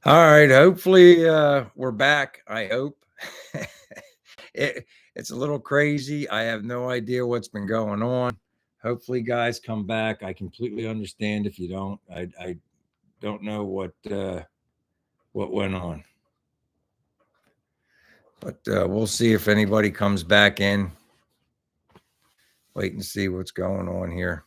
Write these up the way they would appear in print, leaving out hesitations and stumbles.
All right. Hopefully, we're back. I hope. It's a little crazy. I have no idea what's been going on. Hopefully, guys come back. I completely understand if you don't. I don't know what went on, but we'll see if anybody comes back in. Wait and see what's going on here.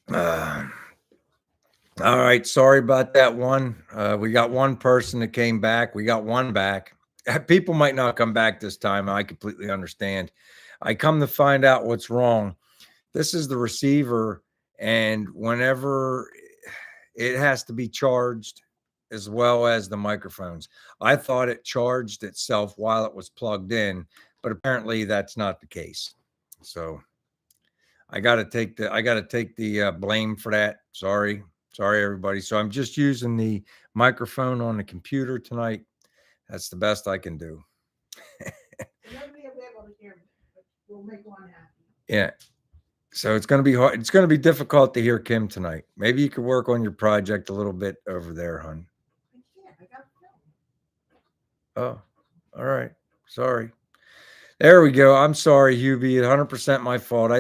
Uh, all right. Sorry about that one. We got one person that came back. We got one back. People might not come back this time. I completely understand. I come to find out what's wrong. This is the receiver, and whenever it has to be charged as well as the microphones. I thought it charged itself while it was plugged in, but apparently that's not the case. So I got to take the blame for that. Sorry, everybody. So I'm just using the microphone on the computer tonight. That's the best I can do. Nobody will be able to hear me, but we'll make one happen. Yeah. So it's going to be hard. It's going to be difficult to hear Kim tonight. Maybe you could work on your project a little bit over there, hon. I can't. I got film. Oh, all right. Sorry. There we go. I'm sorry, Hubie. 100% my fault.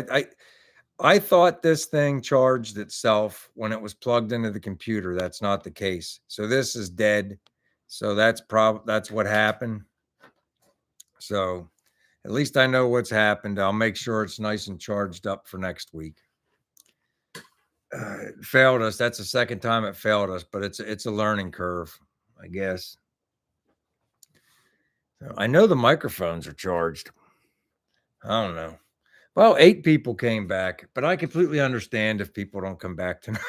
I thought this thing charged itself when it was plugged into the computer. That's not the case. So this is dead. So that's what happened. So at least I know what's happened. I'll make sure it's nice and charged up for next week. It failed us. That's the second time it failed us, but it's a learning curve, I guess. So I know the microphones are charged. I don't know. Well, 8 people came back, but I completely understand if people don't come back tonight.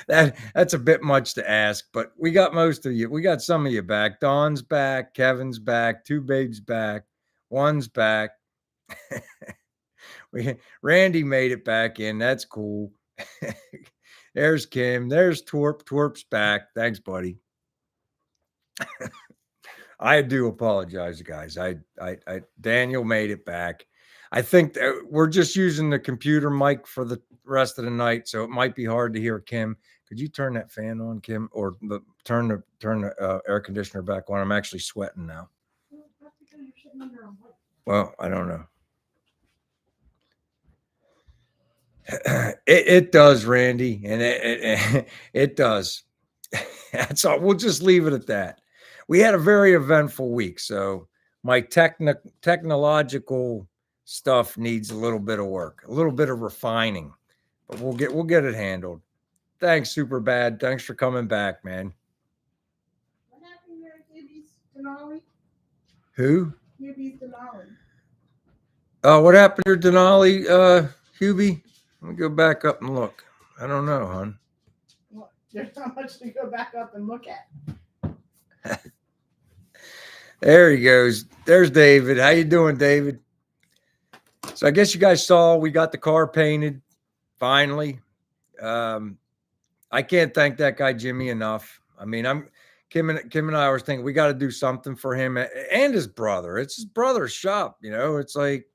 That's a bit much to ask, but we got most of you. We got some of you back. Dawn's back, Kevin's back, Two Babes back, one's back. Randy made it back in. That's cool. There's Kim. There's Twerp. Twerp's back. Thanks, buddy. I do apologize, guys. I Daniel made it back. I think we're just using the computer mic for the rest of the night, so it might be hard to hear Kim. Could you turn that fan on, Kim, or turn the air conditioner back on? I'm actually sweating now. Well, I don't know. It does, Randy, and it does. That's all. We'll just leave it at that. We had a very eventful week, so my technological stuff needs a little bit of work, a little bit of refining, but we'll get it handled. Thanks, Super Bad. Thanks for coming back, man. What happened to Hubie's Denali? Who? Hubie's Denali. Oh, what happened to Denali, Hubie? Let me go back up and look. I don't know, hon. Well, there's not much to go back up and look at. There he goes. There's David. How you doing, David? So I guess you guys saw we got the car painted finally. I can't thank that guy Jimmy enough. I mean, Kim and I were thinking we got to do something for him and his brother. It's his brother's shop, you know. It's like,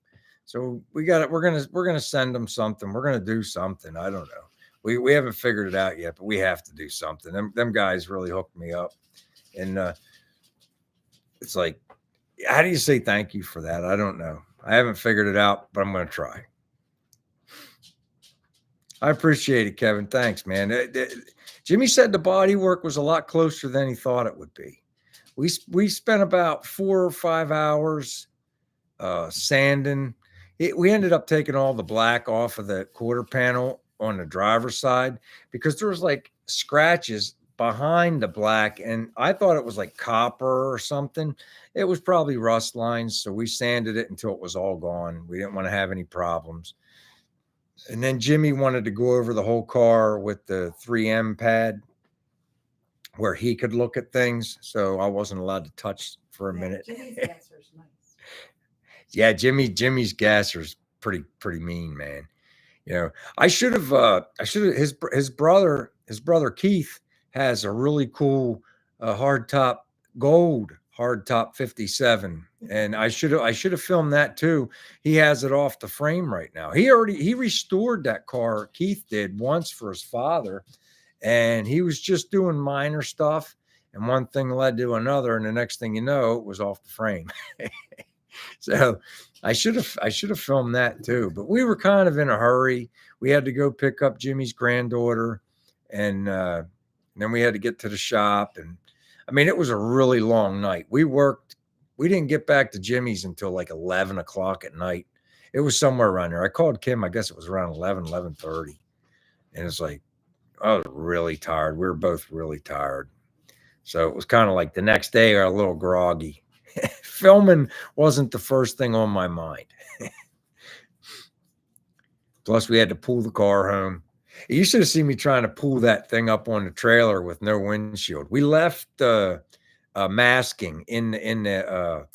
so we got it. We're gonna send him something. We're gonna do something. I don't know. We haven't figured it out yet, but we have to do something. Them guys really hooked me up, and it's like, how do you say thank you for that? I don't know. I haven't figured it out, but I'm going to try. I appreciate it, Kevin. Thanks, man. Jimmy said the body work was a lot closer than he thought it would be. We spent about 4 or 5 hours sanding. We ended up taking all the black off of the quarter panel on the driver's side because there was like scratches behind the black, and I thought it was like copper or something. It was probably rust lines, so we sanded it until it was all gone. We didn't want to have any problems. And then Jimmy wanted to go over the whole car with the 3M pad where he could look at things, so I wasn't allowed to touch for a minute. Jimmy's gasser's nice. Yeah, Jimmy's gasser's pretty mean, man. You know, I should have his brother Keith has a really cool gold hardtop 57, and I should have filmed that too. He has it off the frame right now. He restored that car. Keith did once for his father, and he was just doing minor stuff, and one thing led to another, and the next thing you know, it was off the frame. So I should have filmed that too, but we were kind of in a hurry. We had to go pick up Jimmy's granddaughter, and then we had to get to the shop. And I mean, it was a really long night. We worked. We didn't get back to Jimmy's until like 11 o'clock at night. It was somewhere around there. I called Kim. I guess it was around 11:30, and it's like I was really tired. We were both really tired. So it was kind of like the next day, a little groggy. Filming wasn't the first thing on my mind. Plus, we had to pull the car home. You should have seen me trying to pull that thing up on the trailer with no windshield. We left masking in the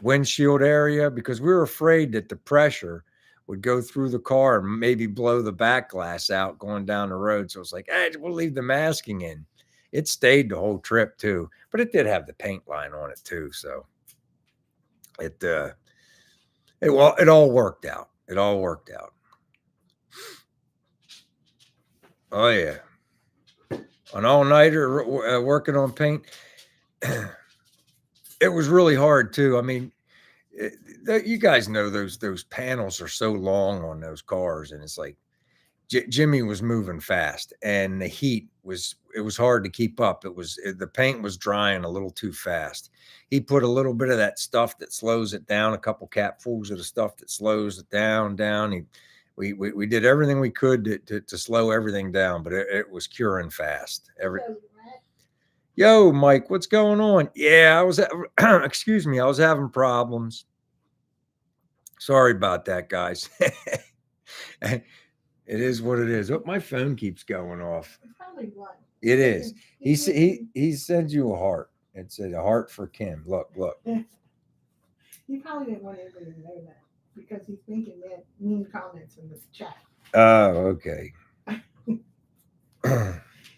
windshield area because we were afraid that the pressure would go through the car and maybe blow the back glass out going down the road. So it's like, hey, we'll leave the masking in. It stayed the whole trip too, but it did have the paint line on it too. So it all worked out. It all worked out. Oh yeah, an all-nighter working on paint. It was really hard too. I mean, you guys know those panels are so long on those cars, and it's like Jimmy was moving fast, and the heat was hard to keep up. The paint was drying a little too fast. He put a little bit of that stuff that slows it down, a couple capfuls of the stuff that slows it down. We did everything we could to slow everything down, but it was curing fast. Yo, Mike, what's going on? Yeah, excuse me, I was having problems. Sorry about that, guys. It is what it is. Oh, my phone keeps going off. It's probably one. It is. He sends you a heart. It said a heart for Kim. Look. He probably didn't want everybody to know that because he's thinking that mean comments in the chat. Oh, okay.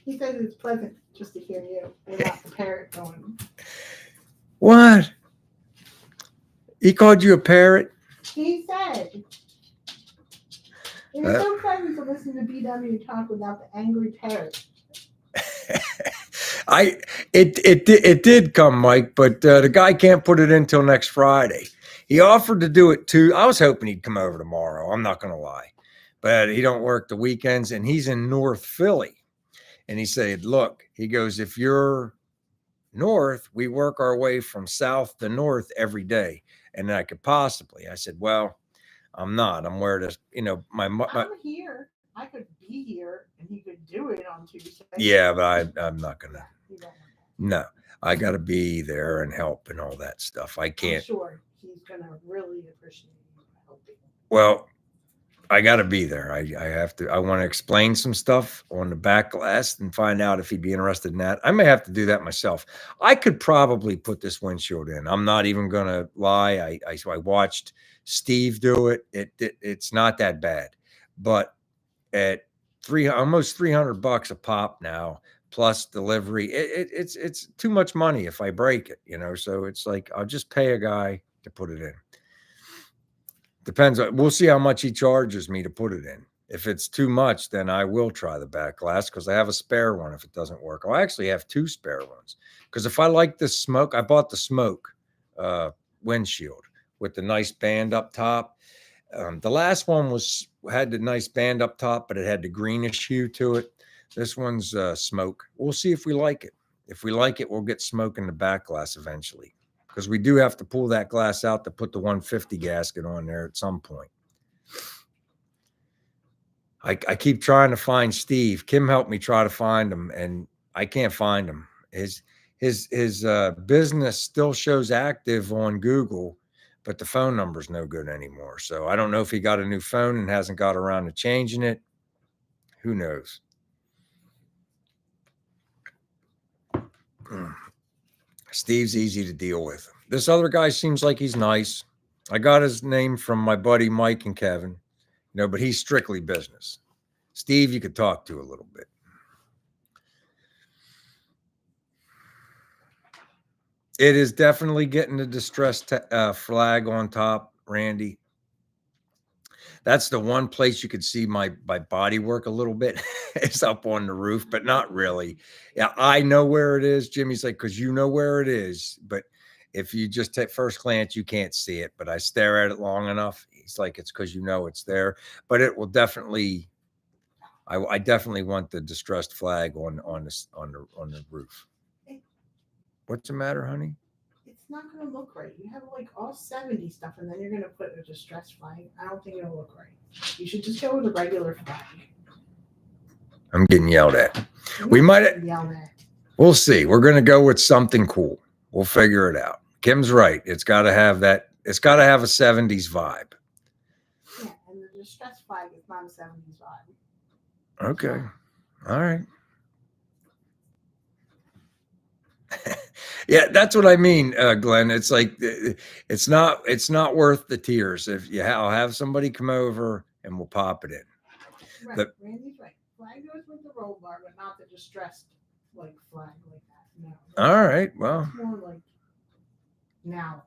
He says it's pleasant just to hear you without the parrot going. What? He called you a parrot? He said it is so pleasant to listen to BW talk without the angry parrot. It did come, Mike, but the guy can't put it in till next Friday. He offered to do it too. I was hoping he'd come over tomorrow. I'm not going to lie, but he don't work the weekends, and he's in North Philly. And he said, "Look," he goes, "if you're north, we work our way from south to north every day, and I could possibly." I said, "Well, I'm not. I'm where to, I'm here. I could be here, and he could do it on Tuesday. Yeah, but I'm not gonna. You don't want that. No, I got to be there and help and all that stuff. I I'm can't. sure he's gonna really appreciate you helping. Well, I got to be there. I have to. I want to explain some stuff on the back glass and find out if he'd be interested in that. I may have to do that myself. I could probably put this windshield in. I'm not even gonna lie. I watched Steve do it. It's not that bad, but at almost $300 a pop now plus delivery, it's too much money if I break it. So it's like I'll just pay a guy to put it in. Depends. We'll see how much he charges me to put it in. If it's too much, then I will try the back glass because I have a spare one if it doesn't work. I actually have two spare ones because if I like this smoke, I bought the smoke windshield with the nice band up top. The last one had the nice band up top, but it had the greenish hue to it. This one's smoke. We'll see if we like it. If we like it, we'll get smoke in the back glass eventually. Because we do have to pull that glass out to put the 150 gasket on there at some point. I keep trying to find Steve. Kim helped me try to find him, and I can't find him. His business still shows active on Google, but the phone number's no good anymore. So I don't know if he got a new phone and hasn't got around to changing it. Who knows? Steve's easy to deal with. This other guy seems like he's nice. I got his name from my buddy Mike and Kevin, but he's strictly business. Steve, you could talk to a little bit. It is definitely getting the distress flag on top, Randy. That's the one place you could see my body work a little bit. It's up on the roof, but not really. Yeah, I know where it is. Jimmy's like, because you know where it is. But if you just take first glance, you can't see it. But I stare at it long enough. He's like, it's because you know it's there. But it will definitely. I definitely want the distressed flag on the roof. What's the matter, honey? It's not gonna look right. You have like all 70 stuff, and then you're gonna put a distress flag. I don't think it'll look right. You should just go with a regular flag. I'm getting yelled at. You're We not might. getting yelled at. We'll see. We're gonna go with something cool. We'll figure it out. Kim's right. It's got to have that. It's got to have a 70s vibe. Yeah, and the distress flag is not a 70s vibe. Okay. All right. Yeah, that's what I mean, Glenn. It's like it's not worth the tears. If you I'll have somebody come over and we'll pop it in. Right, Randy's right. Flag goes with the roll bar, but not the distressed like flag like that. No. All right. Well, it's more like now.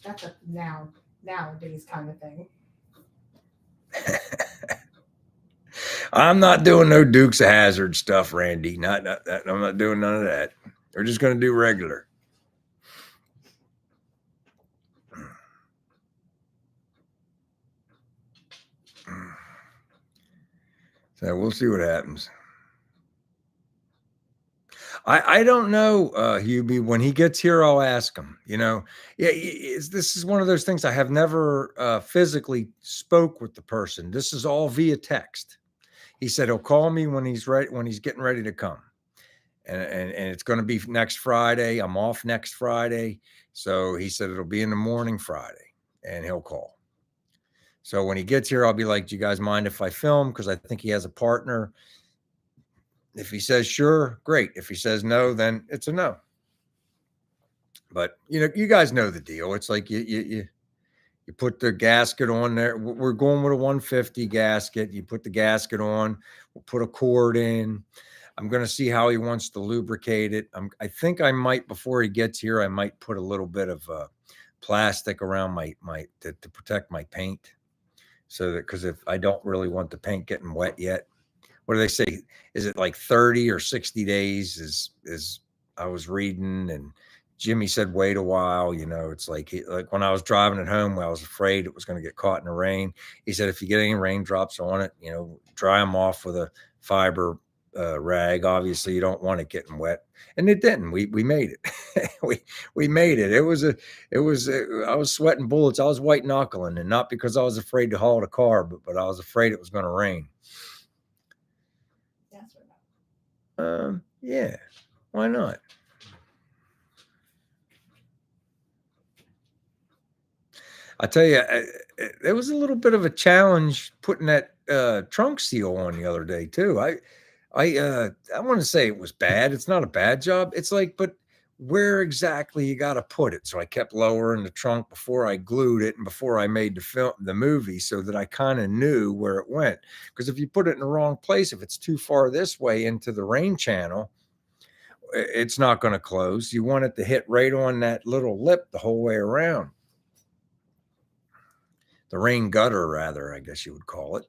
That's a nowadays kind of thing. I'm not doing no Dukes of Hazzard stuff, Randy. Not that. I'm not doing none of that. We're just gonna do regular. So we'll see what happens. I don't know, Hubie. When he gets here, I'll ask him. You know, yeah, this is one of those things I have never physically spoke with the person. This is all via text. He said he'll call me when he's ready, when he's getting ready to come, and it's going to be next Friday. I'm off next Friday, so he said it'll be in the morning Friday, and he'll call. So when he gets here, I'll be like, "Do you guys mind if I film?" Because I think he has a partner. If he says sure, great. If he says no, then it's a no. But you know, you guys know the deal. It's like you put the gasket on there. We're going with a 150 gasket. You put the gasket on. We'll put a cord in. I'm going to see how he wants to lubricate it. I think I might, before he gets here, I might put a little bit of plastic around my to protect my paint, so that, because if I don't really want the paint getting wet yet. What do they say? Is it like 30 or 60 days? Is I was reading, and Jimmy said wait a while. You know, it's like like when I was driving at home, I was afraid it was going to get caught in the rain. He said if you get any raindrops on it, you know, dry them off with a fiber rag. Obviously, you don't want it getting wet, and it didn't. We made it. we made it. I was sweating bullets. I was white knuckling, and not because I was afraid to haul the car, but I was afraid it was going to rain. Yeah, why not? I tell you, it was a little bit of a challenge putting that trunk seal on the other day too. I want to say it was bad. It's not a bad job. It's like, but where exactly you got to put it? So I kept lowering the trunk before I glued it and before I made the movie, so that I kind of knew where it went. Because if you put it in the wrong place, if it's too far this way into the rain channel, it's not going to close. You want it to hit right on that little lip the whole way around. The rain gutter, rather, I guess you would call it.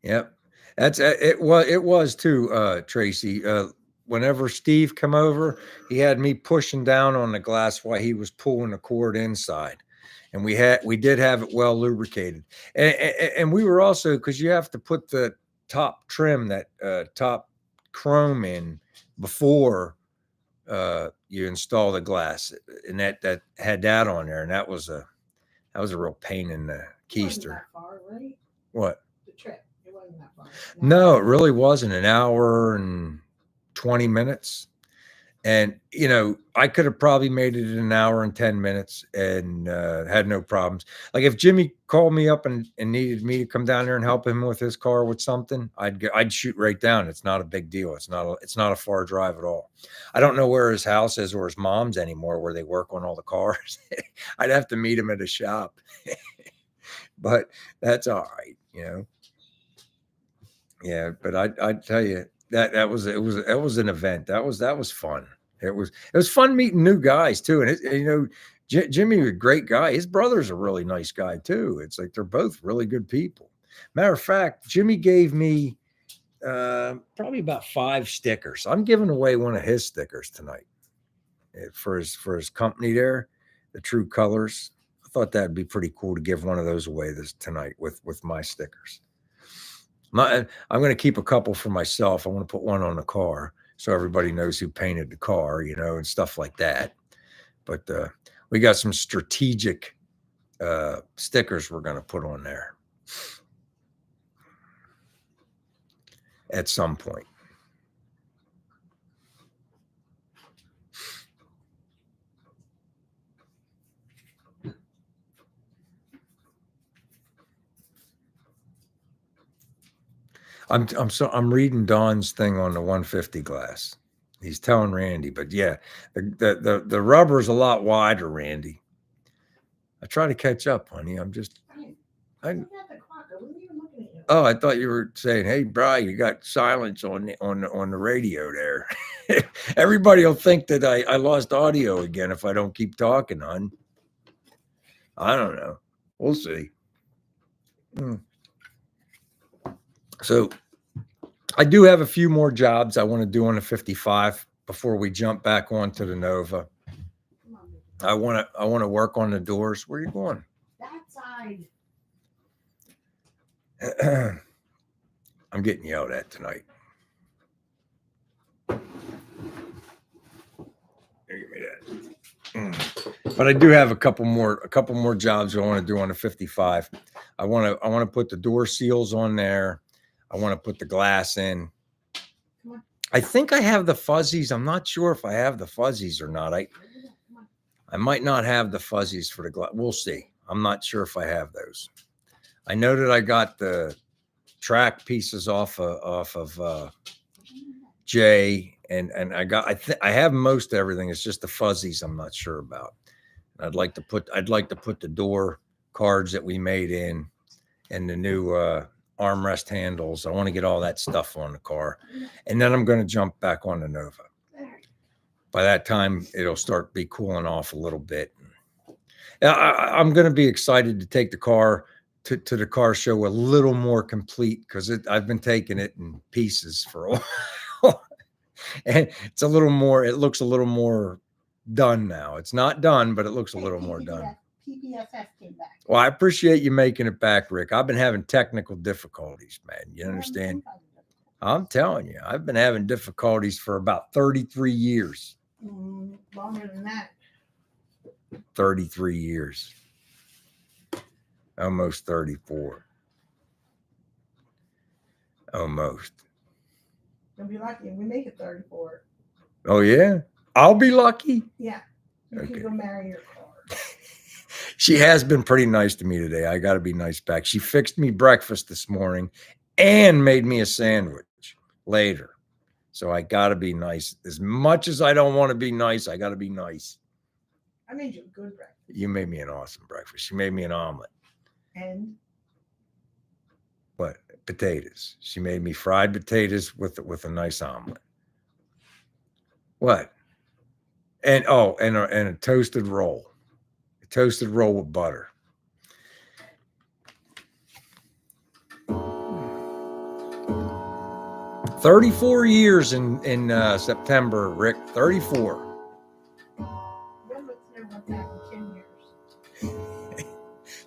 Yep. That's it. Was too, Tracy. Whenever Steve come over, he had me pushing down on the glass while he was pulling the cord inside. And we did have it well lubricated, and we were also, because you have to put the top trim, that top chrome in before you install the glass, and that had that on there, and that was a real pain in the keister. That far, right? What? The trip. It wasn't that far. No, it really wasn't. An hour and 20 minutes. And, you know, I could have probably made it in an hour and 10 minutes and had no problems. Like if Jimmy called me up and needed me to come down there and help him with his car with something, I'd shoot right down. It's not a big deal. It's not a far drive at all. I don't know where his house is or his mom's anymore, where they work on all the cars. I'd have to meet him at a shop, but that's all right. you know. Yeah, but I tell you that was an event. That was fun. It was fun meeting new guys too. And Jimmy was a great guy. His brother's a really nice guy too. It's like they're both really good people. Matter of fact, Jimmy gave me probably about 5 stickers. I'm giving away one of his stickers tonight for his company there, the True Colors. I thought that'd be pretty cool to give one of those away tonight with my stickers. I'm going to keep a couple for myself. I want to put one on the car so everybody knows who painted the car, and stuff like that. But we got some strategic stickers we're going to put on there at some point. I'm reading Don's thing on the 150 glass. He's telling Randy, but yeah, the rubber is a lot wider, Randy. I try to catch up, honey. I Look at the clock. I wasn't even looking at you. Oh, I thought you were saying, "Hey, Bri, you got silence on the radio there." Everybody will think that I lost audio again if I don't keep talking, hon. I don't know. We'll see. So I do have a few more jobs I want to do on the 55 before we jump back onto the Nova. I want to work on the doors. Where are you going? That side. I'm getting yelled at tonight. Give me that. But I do have a couple more jobs I want to do on the 55. I want to put the door seals on there. I want to put the glass in. I think I have the fuzzies. I'm not sure if I have the fuzzies or not. I might not have the fuzzies for the glass. We'll see. I'm not sure if I have those. I know that I got the track pieces off of Jay, and I have most everything. It's just the fuzzies I'm not sure about. I'd like to put the door cards that we made in, and the new armrest handles. I want to get all that stuff on the car, and then I'm going to jump back on the Nova. By that time, it'll start be cooling off a little bit. I'm going to be excited to take the car to the car show a little more complete, because I've been taking it in pieces for a while, and it looks a little more done now. It's not done, but it looks a little more done. PPSS came back. Well, I appreciate you making it back, Rick. I've been having technical difficulties, man. You understand? I'm telling you, I've been having difficulties for about 33 years. Longer than that. 33 years. Almost 34. Almost. You'll be lucky if we make it 34. Oh, yeah? I'll be lucky? Yeah. You can go marry your car. She has been pretty nice to me today. I got to be nice back. She fixed me breakfast this morning and made me a sandwich later. So I got to be nice. As much as I don't want to be nice, I got to be nice. I made you a good breakfast. You made me an awesome breakfast. She made me an omelet. And? What? Potatoes. She made me fried potatoes with a nice omelet. What? And a toasted roll. A toasted roll with butter. "34 years in September, Rick. 34.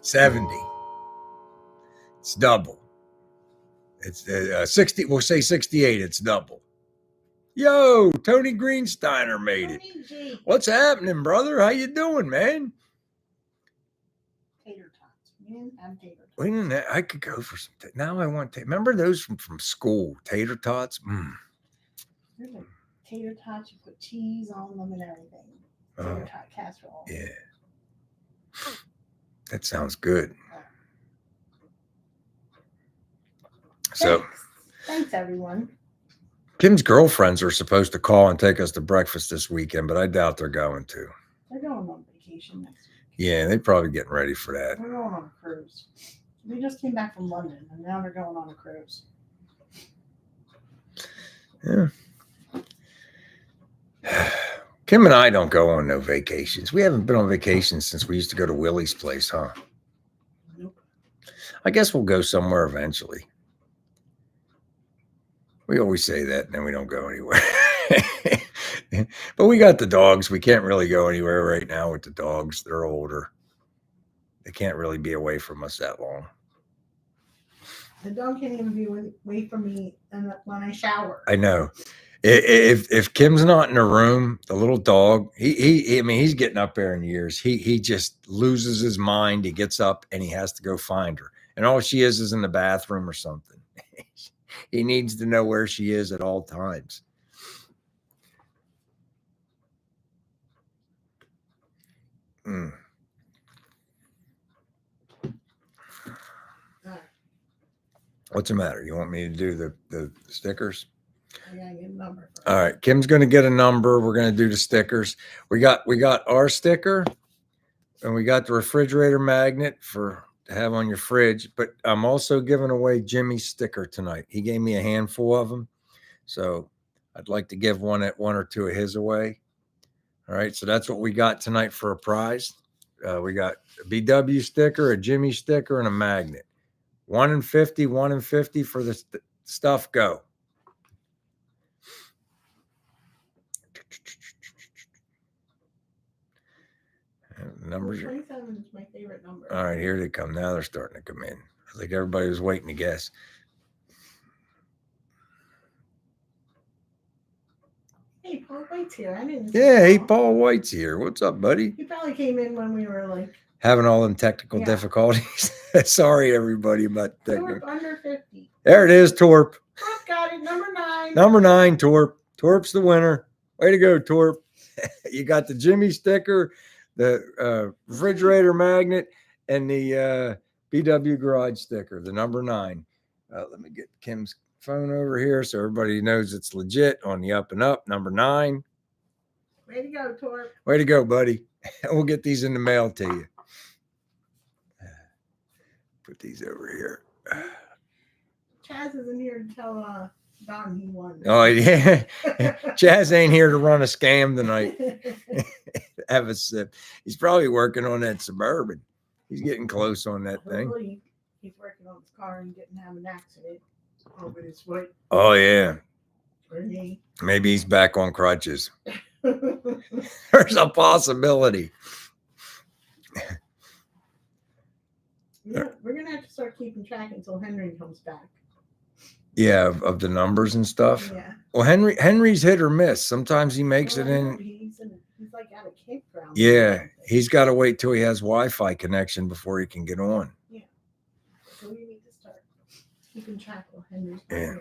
70. It's double. It's 60. We'll say 68. It's double. Yo, Tony Greensteiner made it. What's happening, brother? How you doing, man? Tater tots. I'm tater tots. Wait a minute. I could go for some. Now I want to. Remember those from school? Tater tots. There's like tater tots. You put cheese on them and everything. Tater tot casserole. Yeah. That sounds good. So, thanks everyone. Kim's girlfriends are supposed to call and take us to breakfast this weekend, but I doubt they're going to. They're going on vacation next week. Yeah, they're probably getting ready for that. We're going on a cruise. They just came back from London and now they're going on a cruise. Yeah. Kim and I don't go on no vacations. We haven't been on vacation since we used to go to Willie's place, huh? Nope. I guess we'll go somewhere eventually. We always say that, and then we don't go anywhere. But we got the dogs. We can't really go anywhere right now with the dogs. They're older. They can't really be away from us that long. The dog can't even be away from me when I shower. I know. If Kim's not in the room, the little dog, I mean, he's getting up there in years. He just loses his mind. He gets up and he has to go find her. And all she is in the bathroom or something. He needs to know where she is at all times. Mm. What's the matter? You want me to do the stickers? I gotta get a number first. All right, Kim's going to get a number. We're going to do the stickers. We got our sticker, and we got the refrigerator magnet to have on your fridge. But I'm also giving away Jimmy's sticker tonight. He gave me a handful of them, so I'd like to give one or two of his away. All right, so that's what we got tonight for a prize. We got a BW sticker, a Jimmy sticker, and a magnet. 1 in 50, 1 in 50 for the stuff. Go. Numbers. 27 is my favorite number. All right, here they come. Now they're starting to come in. I think everybody was waiting to guess. Hey, Paul White's here. I didn't. Yeah, hey, Paul White's here. What's up, buddy? He probably came in when we were like having all them technical difficulties. Sorry, everybody, about Torp under 50. There it is, Torp. Torp got it. Number 9. Number 9, Torp. Torp's the winner. Way to go, Torp. You got the Jimmy sticker, the refrigerator magnet, and the BW garage sticker, the number 9. Let me get Kim's phone over here so everybody knows it's legit on the up and up. Number 9. Way to go, Torp. Way to go, buddy. We'll get these in the mail to you. Put these over here. Chaz isn't here to tell Don he won. Oh, yeah. Chaz ain't here to run a scam tonight. Have a sip. He's probably working on that Suburban. He's getting close on that thing. Hopefully he's working on his car and didn't have an accident over his foot. Oh, yeah. Or knee. Maybe he's back on crutches. There's a possibility. Yeah, we're going to have to start keeping track until Henry comes back. Yeah, of the numbers and stuff. Yeah. Well, Henry's hit or miss. Sometimes he makes it in. He's like at a campground. Yeah, he's got to wait till he has Wi-Fi connection before he can get on. Yeah. So we need to start keeping track of Henry's. Yeah.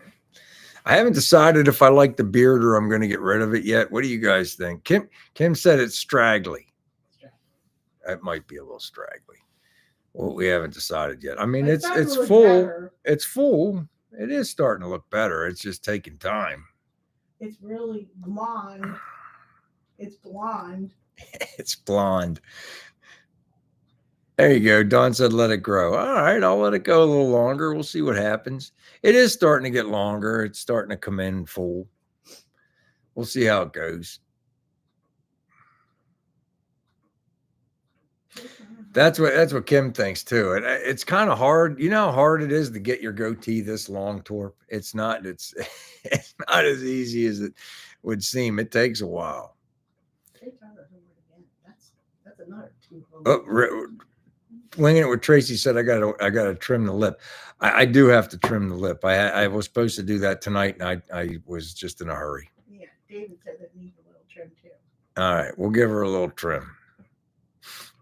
I haven't decided if I like the beard or I'm going to get rid of it yet. What do you guys think? Kim said it's straggly. It might be a little straggly. Well, we haven't decided yet. I mean, it's full. Better. It's full. It is starting to look better. It's just taking time. It's really blonde. It's blonde. It's blonde. There you go. Don said, let it grow. All right, I'll let it go a little longer. We'll see what happens. It is starting to get longer. It's starting to come in full. We'll see how it goes. That's what Kim thinks too. It's kind of hard. You know how hard it is to get your goatee this long, Torp? It's not as easy as it would seem. It takes a while. That's another 2. Winging it with Tracy said I gotta trim the lip. I do have to trim the lip. I was supposed to do that tonight, and I was just in a hurry. Yeah, David said it needs a little trim too. All right, we'll give her a little trim.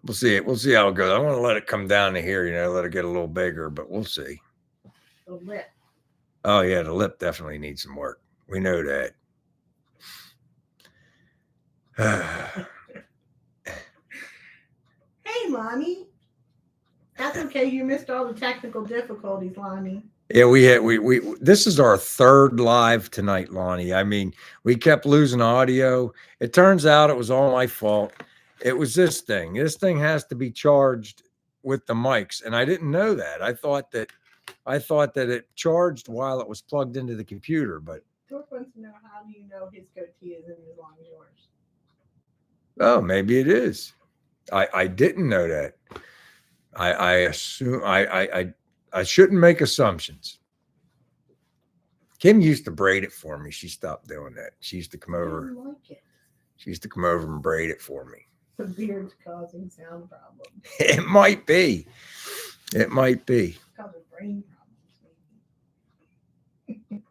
We'll see it. We'll see how it goes. I want to let it come down to here, let it get a little bigger, but we'll see. The lip. Oh yeah, the lip definitely needs some work. We know that. Hey, Lonnie. That's okay. You missed all the technical difficulties, Lonnie. Yeah, we this is our 3rd live tonight, Lonnie. I mean, we kept losing audio. It turns out it was all my fault. It was this thing. This thing has to be charged with the mics, and I didn't know that. I thought that it charged while it was plugged into the computer, but George wants to know, how do you know his goatee isn't as long as yours? oh, maybe it is. I didn't know that. I assume I shouldn't make assumptions. Kim used to braid it for me. She stopped doing that. She used to come I over. didn't like it. She used to come over and braid it for me. The beard's causing sound problems. It might be. It might be. Causing brain problems.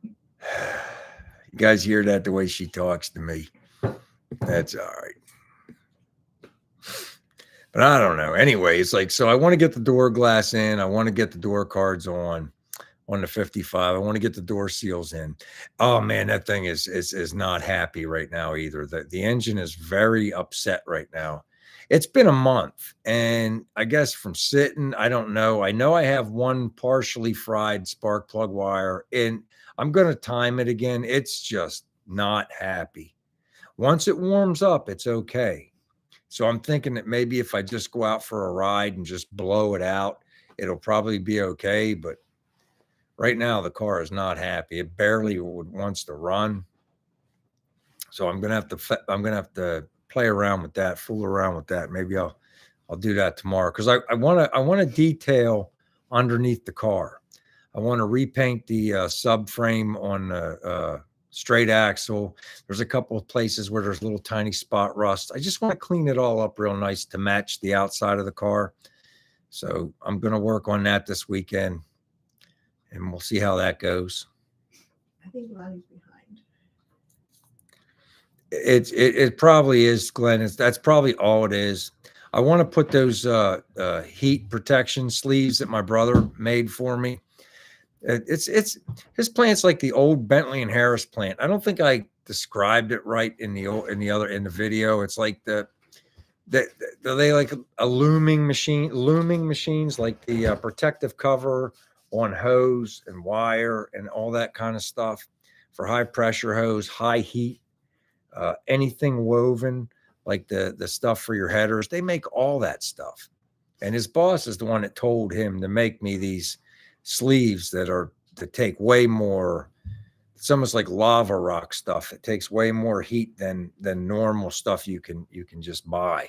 You guys hear that the way she talks to me? That's all right. But I don't know. Anyway, it's like, so I want to get the door glass in. I want to get the door cards on the 55. I want to get the door seals in. Oh man, that thing is not happy right now either. The engine is very upset right now. It's been a month, and I guess from sitting, I don't know. I know I have one partially fried spark plug wire, and I'm going to time it again. It's just not happy. Once it warms up, it's okay. So I'm thinking that maybe if I just go out for a ride and just blow it out, it'll probably be okay. But right now, the car is not happy. It barely wants to run. So I'm gonna have to play around with that, fool around with that. Maybe I'll do that tomorrow, because I want to detail underneath the car. I want to repaint the subframe on the straight axle. There's a couple of places where there's little tiny spot rust. I just want to clean it all up real nice to match the outside of the car. So I'm going to work on that this weekend, and we'll see how that goes. I think Lonnie's behind. It probably is, Glenn. That's probably all it is. I want to put those heat protection sleeves that my brother made for me. It's his plant's like the old Bentley and Harris plant. I don't think I described it right in the video. It's like they like a looming machines, like the protective cover on hose and wire and all that kind of stuff for high pressure hose, high heat, anything woven, like the stuff for your headers. They make all that stuff. And his boss is the one that told him to make me these sleeves that take way more. It's almost like lava rock stuff. It takes way more heat than normal stuff you can just buy.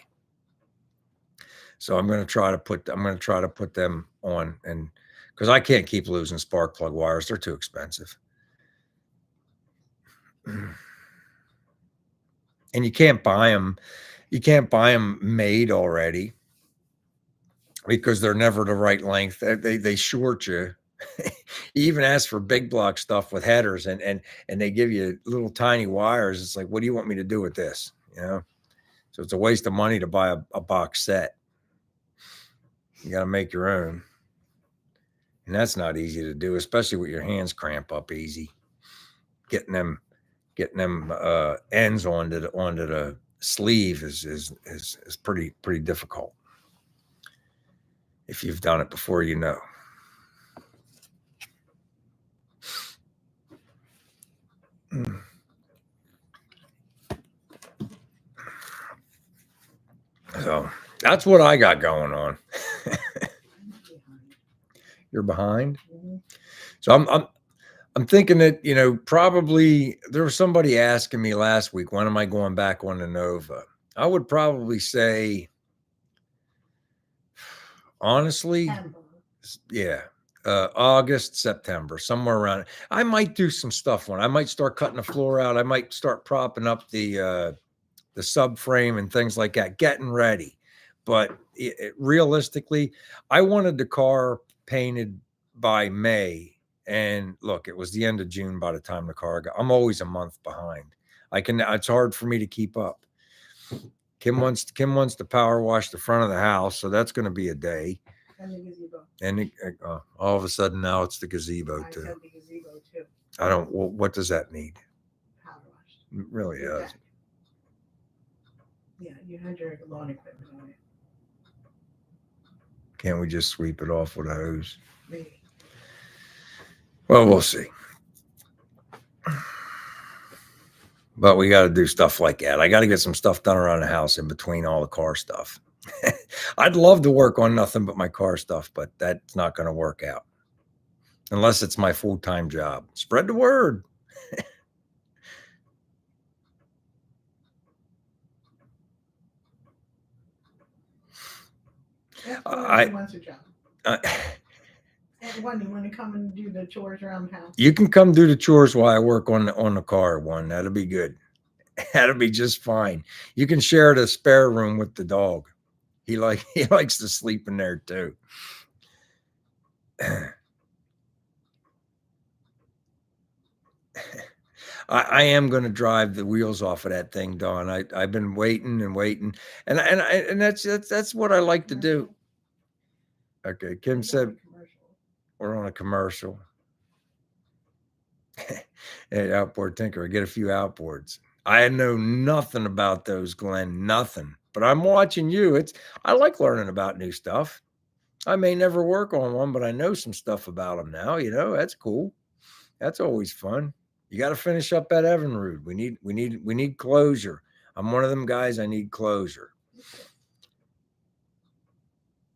So I'm going to try to put them on, and because I can't keep losing spark plug wires. They're too expensive. And you can't buy them. You can't buy them made already, because they're never the right length. They short you. You even ask for big block stuff with headers, and they give you little tiny wires. It's like, what do you want me to do with this? So it's a waste of money to buy a box set. You got to make your own, and that's not easy to do, especially with your hands cramp up easy. Getting them ends onto the sleeve is pretty difficult. If you've done it before, you know. So that's what I got going on. You're behind. So I'm thinking that, probably there was somebody asking me last week, when am I going back on the Nova? I would probably say, honestly, yeah, August, September, somewhere around. I might do some stuff on. I might start cutting the floor out. I might start propping up the subframe and things like that, getting ready. But realistically, I wanted the car painted by May. And look, it was the end of June by the time the car got. I'm always a month behind. It's hard for me to keep up. Kim wants to power wash the front of the house, so that's going to be a day. And the gazebo. And all of a sudden now it's the gazebo too. Said the gazebo too. I don't. Well, what does that need? Power wash. It really does. Deck. Yeah, you had your lawn equipment on it. Can't we just sweep it off with a hose? Maybe. Well, we'll see. But we got to do stuff like that. I got to get some stuff done around the house in between all the car stuff. I'd love to work on nothing but my car stuff, but that's not going to work out unless it's my full-time job. Spread the word. That's I, who wants a job. I And one, you want to come and do the chores around the house? you can come do the chores while I work on the car one. That'll be good. That'll be just fine. You can share the spare room with the dog. He likes to sleep in there too. I am going to drive the wheels off of that thing, Dawn. I've been waiting and waiting, and that's what I like to do. Okay, Kim said we're on a commercial. Hey, outboard tinker, get a few outboards. I know nothing about those, Glenn. Nothing. But I'm watching you. I like learning about new stuff. I may never work on one, but I know some stuff about them now. That's cool. That's always fun. You got to finish up that Evinrude. We need closure. I'm one of them guys. I need closure.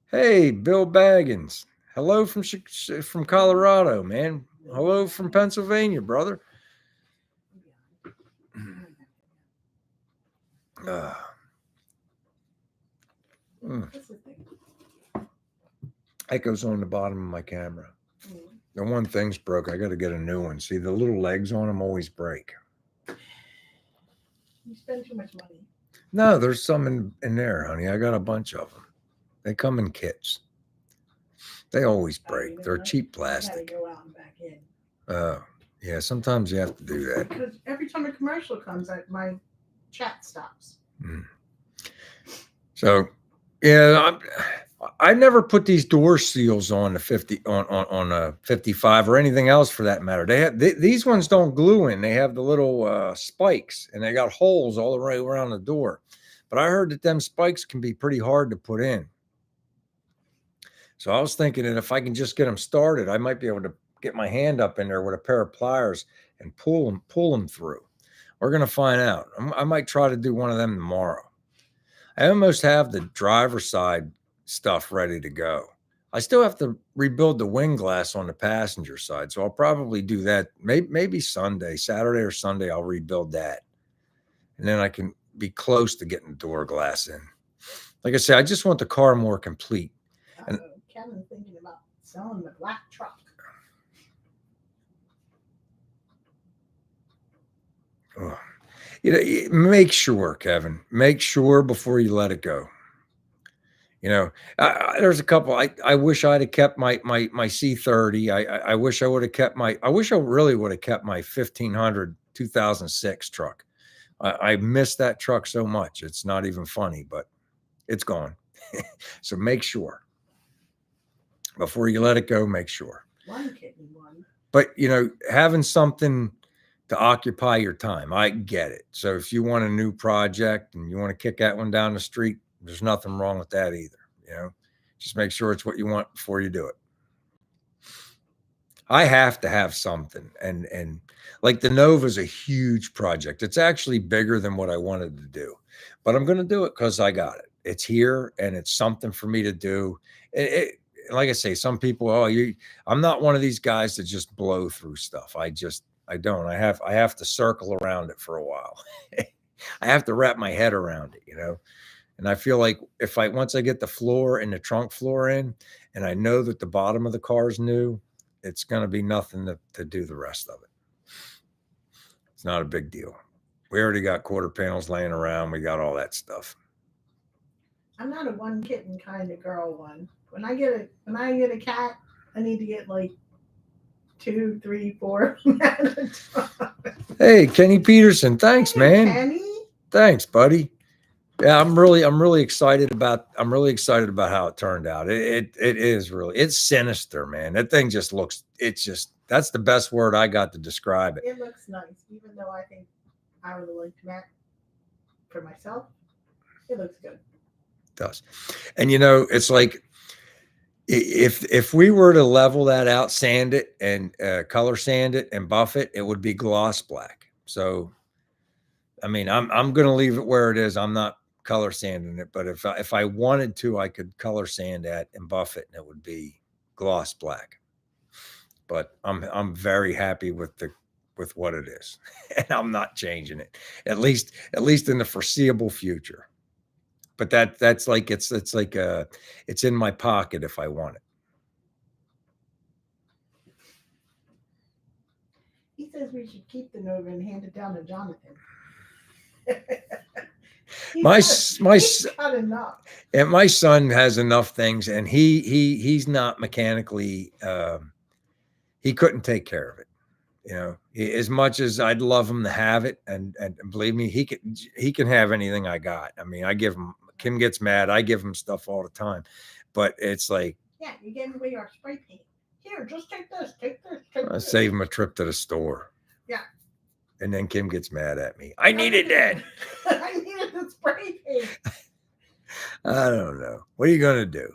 Hey, Bill Baggins. Hello from Colorado, man. Hello from Pennsylvania, brother. That goes on the bottom of my camera. The one thing's broke. I got to get a new one. See, the little legs on them always break. You spend too much money. No, there's some in there, honey. I got a bunch of them. They come in kits. They always break. They're cheap plastic. Go out and back in. Yeah, sometimes you have to do that. Because every time a commercial comes, my chat stops. So, yeah, I never put these door seals on the 50 on a 55 or anything else for that matter. These ones don't glue in. They have the little spikes, and they got holes all the way around the door. But I heard that them spikes can be pretty hard to put in. So I was thinking that if I can just get them started, I might be able to get my hand up in there with a pair of pliers and pull them through. We're going to find out. I might try to do one of them tomorrow. I almost have the driver's side stuff ready to go. I still have to rebuild the wing glass on the passenger side. So I'll probably do that. Maybe Saturday or Sunday, I'll rebuild that. And then I can be close to getting the door glass in. Like I said, I just want the car more complete. And Kevin's thinking about selling the black truck. Oh, make sure, Kevin, make sure before you let it go. There's a couple. I wish I'd have kept my C30. I wish I would have kept I wish I really would have kept my 1500 2006 truck. I miss that truck so much. It's not even funny, but it's gone. So make sure before you let it go. Make sure. One kitten, one. But having something to occupy your time, I get it. So if you want a new project and you want to kick that one down the street, there's nothing wrong with that either. Just make sure it's what you want before you do it. I have to have something, and like the Nova is a huge project. It's actually bigger than what I wanted to do, but I'm going to do it because I got it. It's here, and it's something for me to do. Like I say, some people, I'm not one of these guys that just blow through stuff. I don't. I have to circle around it for a while. I have to wrap my head around it, And I feel like once I get the floor and the trunk floor in, and I know that the bottom of the car is new, it's going to be nothing to do the rest of it. It's not a big deal. We already got quarter panels laying around. We got all that stuff. I'm not a one kitten kind of girl. When I get a cat, I need to get like 2, 3, 4 at a time. Hey, Kenny Peterson, thanks, man. Kenny? Thanks, buddy. Yeah, I'm really excited about how it turned out. It is really, it's sinister, man. That thing just looks, that's the best word I got to describe it. It looks nice, even though I think I would have liked that for myself. It looks good. It does. And it's like if we were to level that out, sand it and color sand it and buff it, it would be gloss black. So I mean, I'm going to leave it where it is. I'm not color sanding it, but if I wanted to, I could color sand that and buff it, and it would be gloss black. But I'm very happy with what it is, and I'm not changing it, at least in the foreseeable future. But that's like it's like it's in my pocket if I want it. He says we should keep the Nova and hand it down to Jonathan. He's got enough. And my son has enough things, and he's not mechanically. He couldn't take care of it. As much as I'd love him to have it, and believe me, he can have anything I got. I mean, I give him. Kim gets mad. I give him stuff all the time, but it's like, yeah, you gave away our spray paint. Here, just take this, take this, take this. Save him a trip to the store. Yeah. And then Kim gets mad at me. I needed that. I needed the spray paint. I don't know. What are you going to do?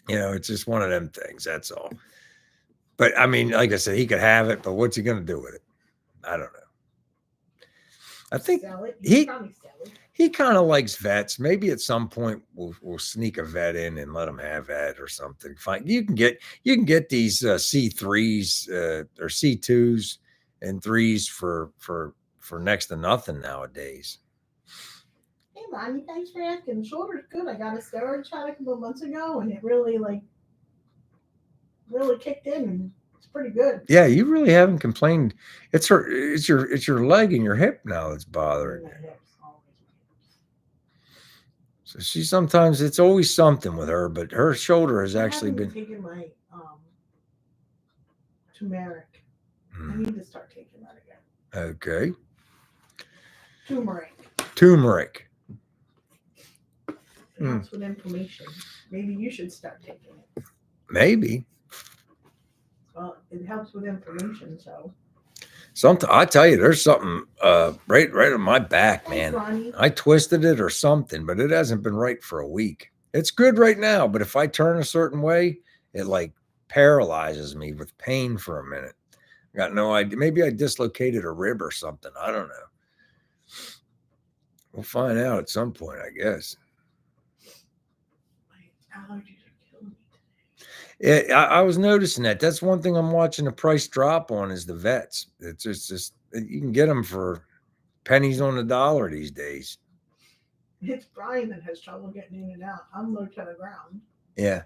It's just one of them things. That's all. But I mean, like I said, he could have it, but what's he going to do with it? I don't know. I think he kind of likes vets. Maybe at some point we'll sneak a vet in and let him have that or something. Fine. You can get these C3s or C2s and 3s for next to nothing nowadays. Hey, Lonnie, thanks for asking. The shoulder's good. I got a steroid shot a couple of months ago, and it really kicked in, and it's pretty good. Yeah, you really haven't complained. It's your leg and your hip now that's bothering you. So sometimes it's always something with her, but her shoulder has actually been taking my turmeric. I need to start taking that again. Okay. Turmeric. It helps with inflammation. Maybe you should start taking it. Maybe. Well, it helps with inflammation, so. I tell you, there's something right on my back, man. Ronnie. I twisted it or something, but it hasn't been right for a week. It's good right now, but if I turn a certain way, it like paralyzes me with pain for a minute. I got no idea. Maybe I dislocated a rib or something. I don't know. We'll find out at some point, I guess. My allergies are killing me today. I was noticing that. That's one thing I'm watching the price drop on is the vets. It's just you can get them for pennies on the dollar these days. It's Brian that has trouble getting in and out. I'm low to the ground. Yeah.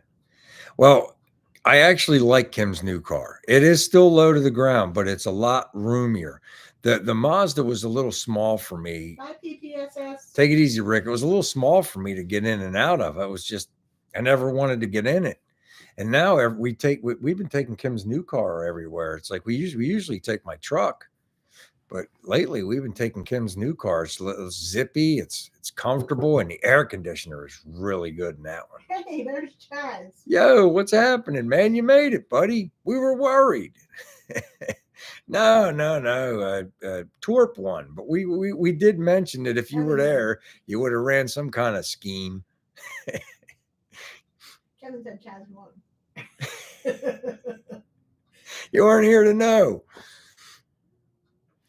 Well, I actually like Kim's new car. It is still low to the ground, but it's a lot roomier. The Mazda was a little small for me. Bye, PPSS. Take it easy, Rick. It was a little small for me to get in and out of. It was just, I never wanted to get in it. And now we've been taking Kim's new car everywhere. It's like we usually take my truck, but lately we've been taking Kim's new car. It's zippy, it's comfortable, and the air conditioner is really good in that one. Hey, there's Chaz. Yo, what's happening, man? You made it, buddy. We were worried. No. Torp won, but we did mention that if you were there, you would have ran some kind of scheme. Kevin said Chaz won. You weren't here to know.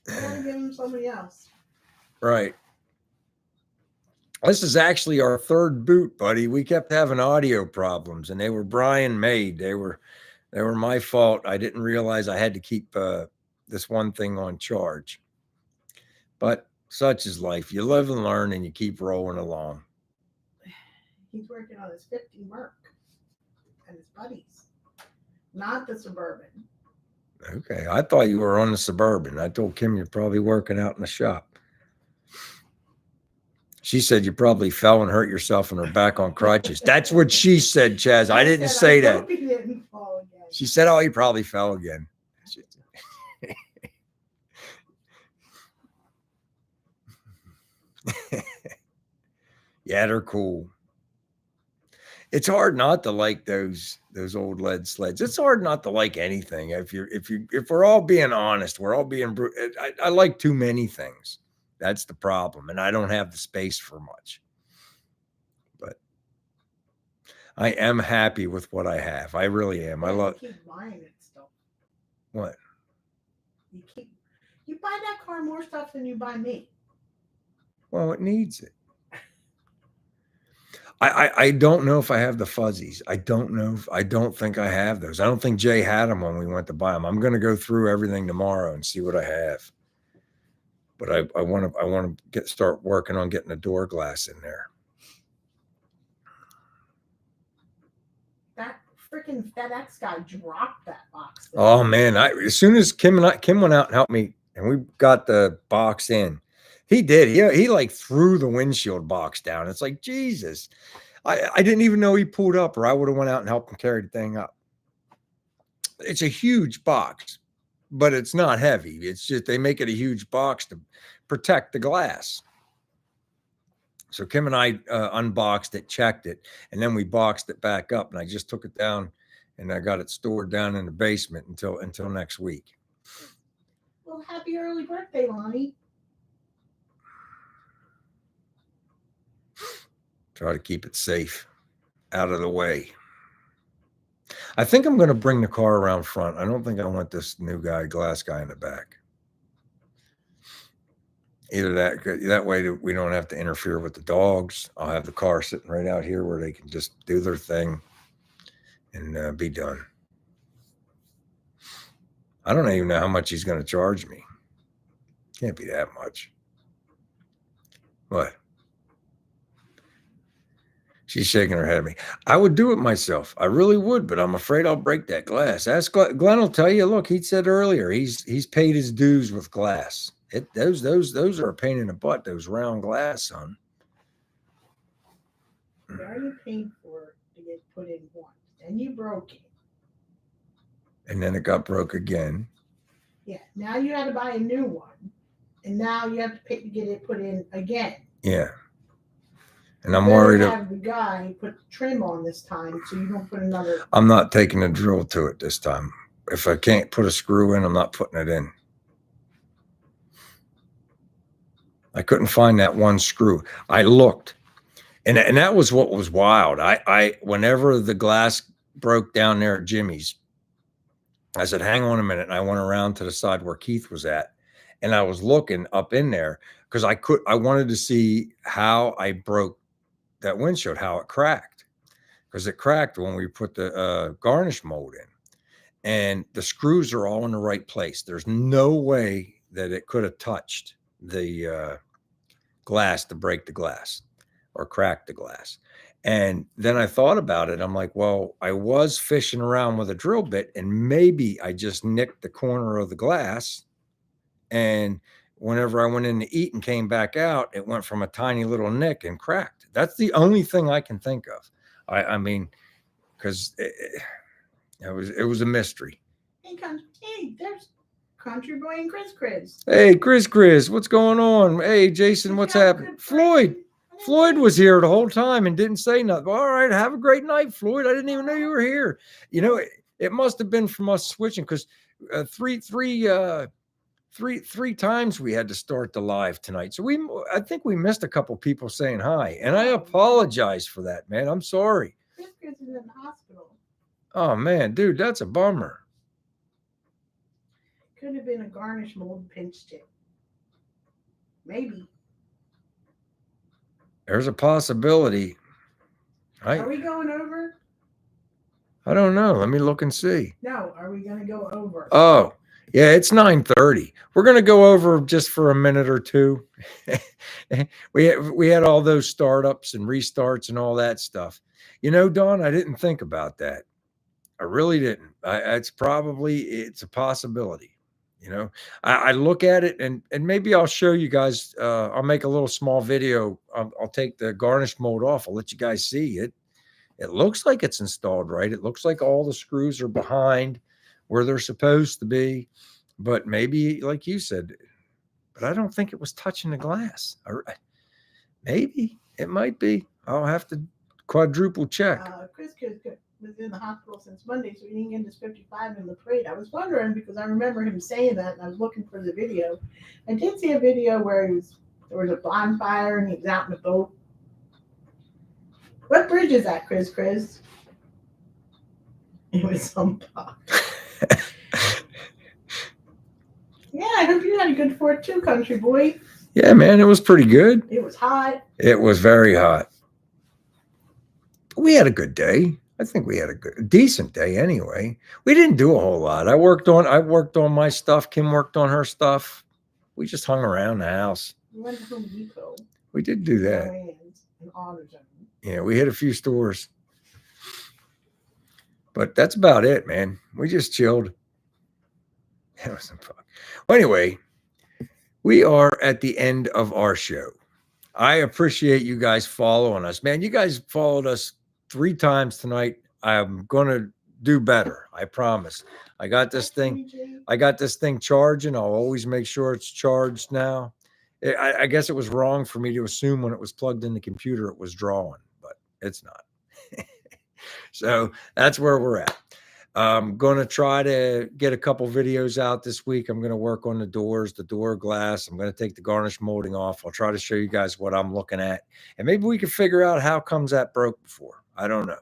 I gotta give him somebody else. Right. This is actually our third boot, buddy. We kept having audio problems, and they were Brian made. They were my fault. I didn't realize I had to keep this one thing on charge. But such is life. You live and learn, and you keep rolling along. He's working on his 50 Merc and his buddies, not the Suburban. Okay, I thought you were on the Suburban. I told Kim you're probably working out in the shop. She said you probably fell and hurt yourself and are back on crutches. That's what she said, Chaz. I didn't say that. He didn't fall again. She said, "Oh, he probably fell again." Yeah, they're cool. It's hard not to like those old lead sleds. It's hard not to like anything. If we're all being honest, we're all being. I like too many things. That's the problem, and I don't have the space for much. But I am happy with what I have. I really am. I love. You keep buying it stuff. What? You buy that car more stuff than you buy me. Well, it needs it. I don't know if I have the fuzzies. I don't think I have those. I don't think Jay had them when we went to buy them. I'm going to go through everything tomorrow and see what I have. But I want to start working on getting the door glass in there. That freaking FedEx guy dropped that box. Oh man! As soon as Kim went out and helped me, and we got the box in, he did. He like threw the windshield box down. It's like Jesus. I didn't even know he pulled up, or I would have went out and helped him carry the thing up. It's a huge box, but it's not heavy. It's just they make it a huge box to protect the glass. So Kim and I unboxed it, checked it, and then we boxed it back up. And I just took it down, and I got it stored down in the basement until next week. Well, happy early birthday, Lonnie. Try to keep it safe, out of the way. I think I'm going to bring the car around front. I don't think I want this new glass guy in the back. Either that way we don't have to interfere with the dogs. I'll have the car sitting right out here where they can just do their thing and be done. I don't even know how much he's going to charge me. Can't be that much. What? She's shaking her head at me. I would do it myself. I really would, but I'm afraid I'll break that glass. Ask Glenn. Will tell you. Look, he said earlier he's paid his dues with glass. Those are a pain in the butt. Those round glass, son. You already paid for it to get put in once, then you broke it, and then it got broke again. Yeah. Now you had to buy a new one, and now you have to pay to get it put in again. Yeah. And I'm worried have the guy put the trim on this time so you don't put another. I'm not taking a drill to it this time. If I can't put a screw in, I'm not putting it in. I couldn't find that one screw. I looked, and that was what was wild. I whenever the glass broke down there at Jimmy's, I said, hang on a minute. And I went around to the side where Keith was at, and I was looking up in there because I wanted to see how I broke that windshield, how it cracked, because it cracked when we put the garnish mold in, and the screws are all in the right place. There's no way that it could have touched the glass to break the glass or crack the glass. And then I thought about it. I'm like, well, I was fishing around with a drill bit, and maybe I just nicked the corner of the glass, and whenever I went in to eat and came back out, it went from a tiny little nick and cracked. That's the only thing I can think of. I mean, because it was a mystery. Hey, there's Country Boy and Chris. Hey, Chris, what's going on? Hey, Jason, what's happening? Floyd was here the whole time and didn't say nothing. All right, have a great night, Floyd. I didn't even know you were here. You know, it must have been from us switching, because three times we had to start the live tonight. So I think we missed a couple people saying hi, and I apologize for that, man. I'm sorry. Chris is in the hospital. Oh man, dude, that's a bummer. Could have been a garnish mold pinch tip. Maybe. There's a possibility. Are we going over? I don't know. Let me look and see. No, are we going to go over? Oh, yeah, it's 9:30. We're going to go over just for a minute or two. We had all those startups and restarts and all that stuff. You know, Dawn, I didn't think about that. I really didn't. It's a possibility. You know, I look at it, and maybe I'll show you guys. I'll make a little small video. I'll take the garnish mold off. I'll let you guys see it. It looks like it's installed right. It looks like all the screws are behind where they're supposed to be, but maybe, like you said, but I don't think it was touching the glass. Maybe it might be. I'll have to quadruple check. Chris was in the hospital since Monday, so he didn't get his 55 in the parade. I was wondering, because I remember him saying that, and I was looking for the video. I did see a video where there was a bonfire and he was out in the boat. What bridge is that, Chris? It was some pop. Yeah, I hope you had a good 4th too, Country Boy. Yeah, man, it was pretty good. It was hot. It was very hot. We had a good day. I think we had a decent day anyway. We didn't do a whole lot. I worked on my stuff. Kim worked on her stuff. We just hung around the house. We went to Home Depot. We did do that. Joann's and AutoZone. Yeah, we hit a few stores. But that's about it, man. We just chilled. That was some fun. Well, anyway, we are at the end of our show. I appreciate you guys following us, man. You guys followed us 3 times tonight. I'm gonna do better. I promise. I got this thing charging. I'll always make sure it's charged now. I guess it was wrong for me to assume when it was plugged in the computer it was drawing, but it's not. So that's where we're at. I'm going to try to get a couple videos out this week. I'm going to work on the doors, the door glass. I'm going to take the garnish molding off. I'll try to show you guys what I'm looking at. And maybe we can figure out how comes that broke before. I don't know.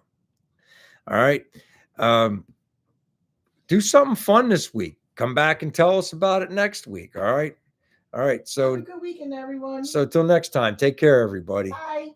All right. Do something fun this week. Come back and tell us about it next week. All right. All right. So have a good weekend, everyone. So till next time, take care, everybody. Bye.